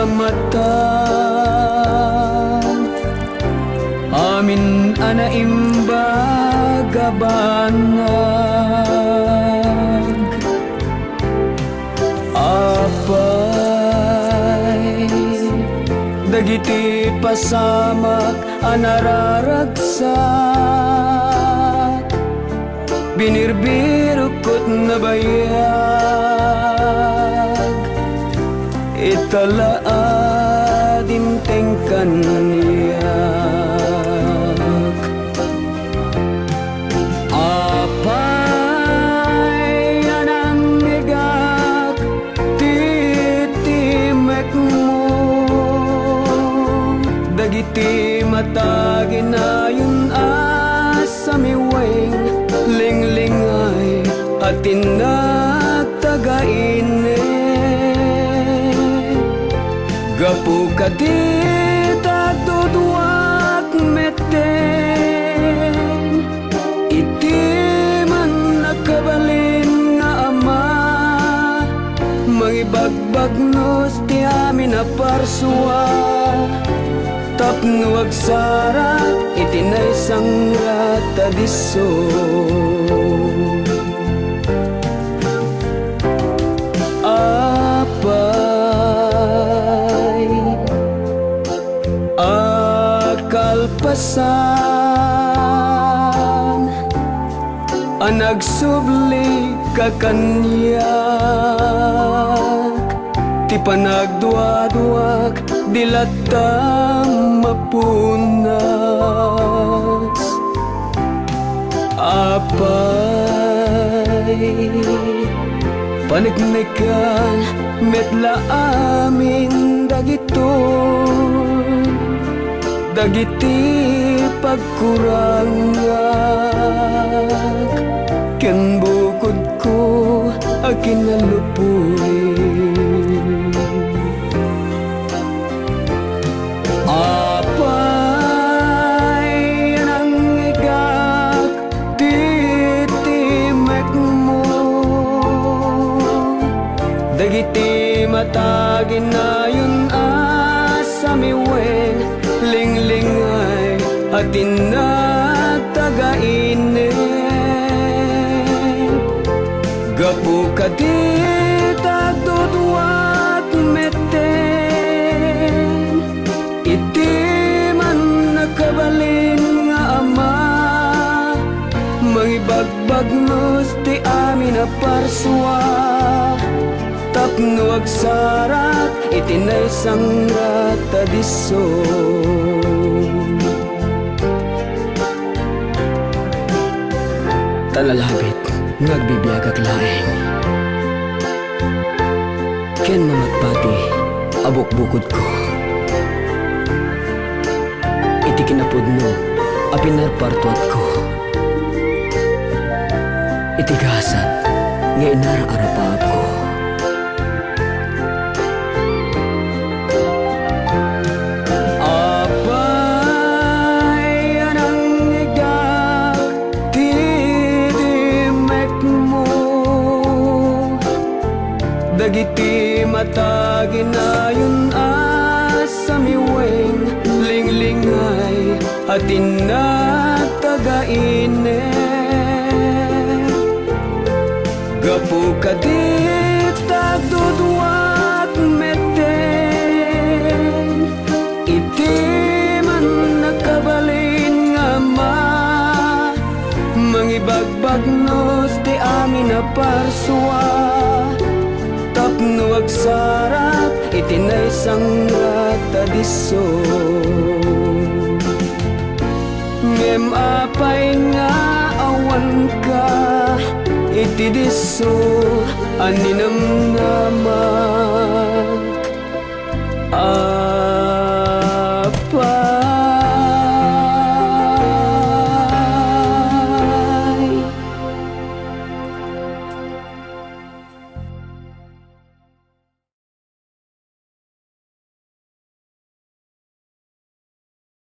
mata amin ana imbaga banag apay dagiti pasamak anararagsak binirbirukot na bayag italaadim tengkan niyak apay anang negak titimek mo dagiti mata ginayon asamiweng linglingay at tinagtagaine gapu kadita duduak meten iti man nakabalin nga ama mangibagbagnos ti amin na parsua tapno agsarat iti naisang rata diso apay akalpasan anagsubli kakanyak ti panagduaduak dilatam mapunas apay panignikan metla amin dagiti pagkurangak ken bukod ko akinalupuy apay nang igak titimek mo dagiti mata ginayon asamiwen linglingay at tinagtagaine gapu kadita duduat meten iti man nakabalin nga ama mangibagbagnos ti amin na parsua tapno agsarat iti naisang rata diso talalabit ngagbibiyag aglaeng ken mamatpati abok-bukod ko iti kinapudno a pinarpartuat ko iti gasat nga inara-arapaab ko apay anang igak titimek mo dagiti mata ginayon asamiweng linglingay at tinagtagaine gapu kadita duduak meten iti man nakabalin nga ma mangibagbagnos ti amin na parsua tapno agsarat iti naisang rata diso ngem apay nga awan ka iti diso aninam namak